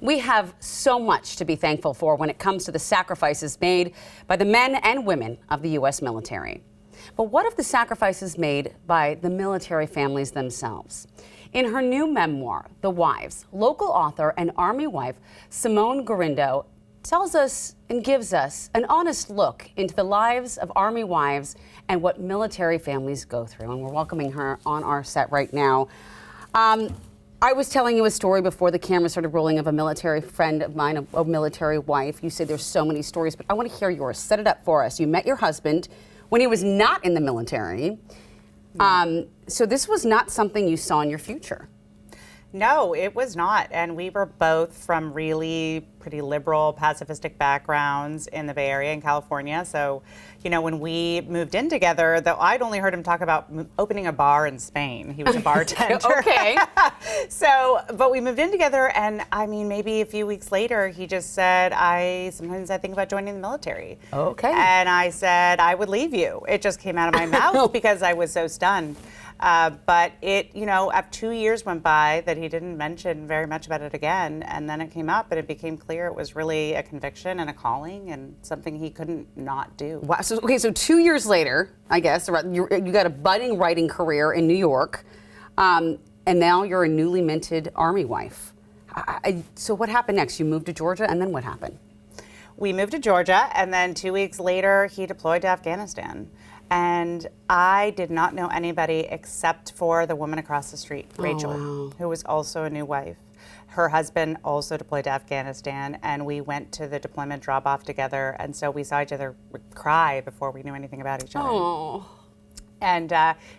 We have so much to be thankful for when it comes to the sacrifices made by the men and women of the U.S. military. But what of the sacrifices made by the military families themselves? In her new memoir, The Wives, local author and Army wife Simone tells us and gives us an honest look into the lives of Army wives and what military families go through. And we're welcoming her on our set right now. I was telling you a story before the camera started rolling of a military friend of mine, a military wife. You said there's so many stories, but I want to hear yours. Set it up for us. You met your husband when he was not in the military. So this was not something you saw in your future. No, it was not. And we were both from really pretty liberal, pacifistic backgrounds in the Bay Area in California. So, you know, when we moved in together, though I'd only heard him talk about opening a bar in Spain. He was a bartender. Okay. But we moved in together, and I mean, maybe a few weeks later, he just said, sometimes I think about joining the military. Okay. And I said, I would leave you. It just came out of my mouth because I was so stunned. But it, you know, 2 years went by that he didn't mention very much about it again, and then it came up, and it became clear it was really a conviction and a calling and something he couldn't not do. Wow. So 2 years later, I guess, you got a budding writing career in New York, and now you're a newly minted Army wife. So what happened next? You moved to Georgia, and then what happened? We moved to Georgia, and then 2 weeks later, he deployed to Afghanistan. And I did not know anybody except for the woman across the street, Rachel, who was also a new wife. Her husband also deployed to Afghanistan, and we went to the deployment drop-off together, and so we saw each other cry before we knew anything about each other. Oh. And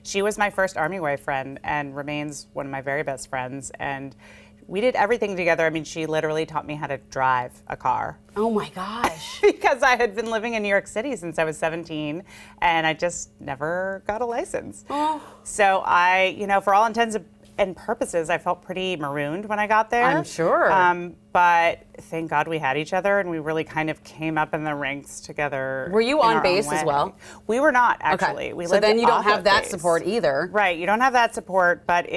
she was my first Army wife friend and remains one of my very best friends. And we did everything together. I mean, she literally taught me how to drive a car. Oh my gosh. Because I had been living in New York City since I was 17, and I just never got a license. Oh. So I, you know, for all intents and purposes, I felt pretty marooned when I got there. I'm sure. But thank God we had each other, and we really kind of came up in the ranks together. Were you on base as well? We were not, actually. Okay. We so lived then you don't off have of that base. support either. Right, you don't have that support, but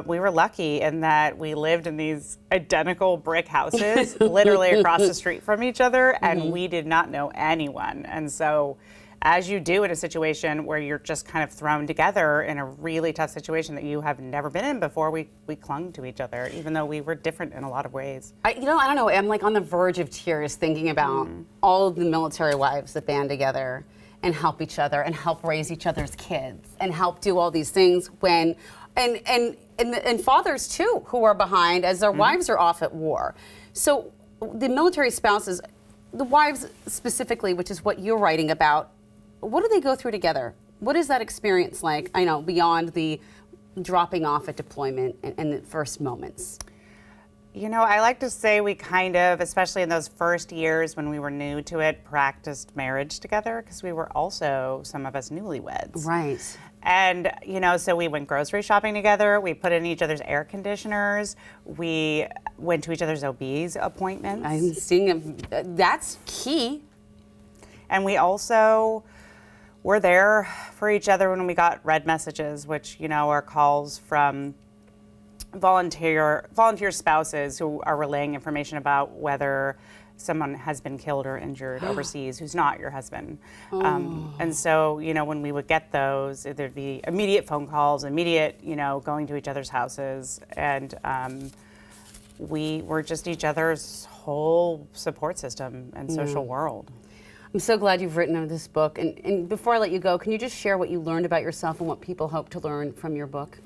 we were lucky in that we lived in these identical brick houses, literally across the street from each other, and we did not know anyone. And so, as you do in a situation where you're just kind of thrown together in a really tough situation that you have never been in before, we clung to each other, even though we were different in a lot of ways. I don't know, I'm like on the verge of tears thinking about all of the military wives that band together and help each other and help raise each other's kids and help do all these things when, and fathers too, who are behind as their wives are off at war. So the military spouses, the wives specifically, which is what you're writing about, what do they go through together? What is that experience like? I know, beyond the dropping off at deployment and the first moments. You know, I like to say we kind of, especially in those first years when we were new to it, practiced marriage together because we were also, some of us, newlyweds. Right. And, you know, so we went grocery shopping together. We put in each other's air conditioners. We went to each other's OB's appointments. I'm seeing that's key. And we also were there for each other when we got red messages, which, you know, are calls from volunteer spouses who are relaying information about whether someone has been killed or injured overseas who's not your husband. And so, you know, when we would get those, there'd be immediate phone calls, immediate, you know, going to each other's houses. And we were just each other's whole support system and social world. I'm so glad you've written this book. And before I let you go, can you just share what you learned about yourself and what people hope to learn from your book?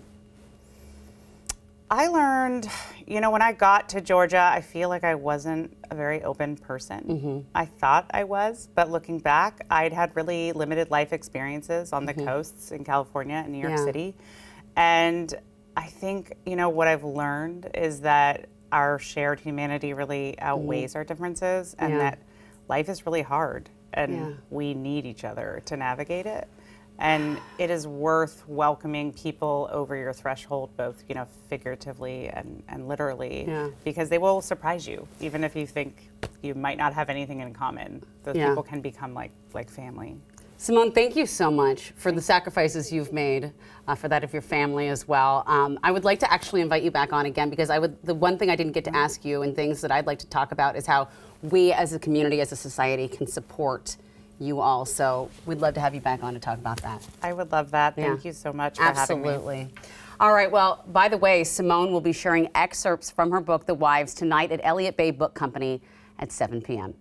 I learned, you know, when I got to Georgia, I feel like I wasn't a very open person. I thought I was, but looking back, I'd had really limited life experiences on the coasts in California and New York City. And I think, you know, what I've learned is that our shared humanity really outweighs our differences, and that life is really hard, and we need each other to navigate it. And it is worth welcoming people over your threshold, both, you know, figuratively and literally, because they will surprise you, even if you think you might not have anything in common. Those people can become like family. Simone, thank you so much for the sacrifices you've made, for that of your family as well. I would like to actually invite you back on again because the one thing I didn't get to ask you and things that I'd like to talk about is how we as a community, as a society can support you all. So we'd love to have you back on to talk about that. I would love that. Thank you so much for having me. Absolutely. All right, well, by the way, Simone will be sharing excerpts from her book, The Wives, tonight at Elliott Bay Book Company at 7 p.m.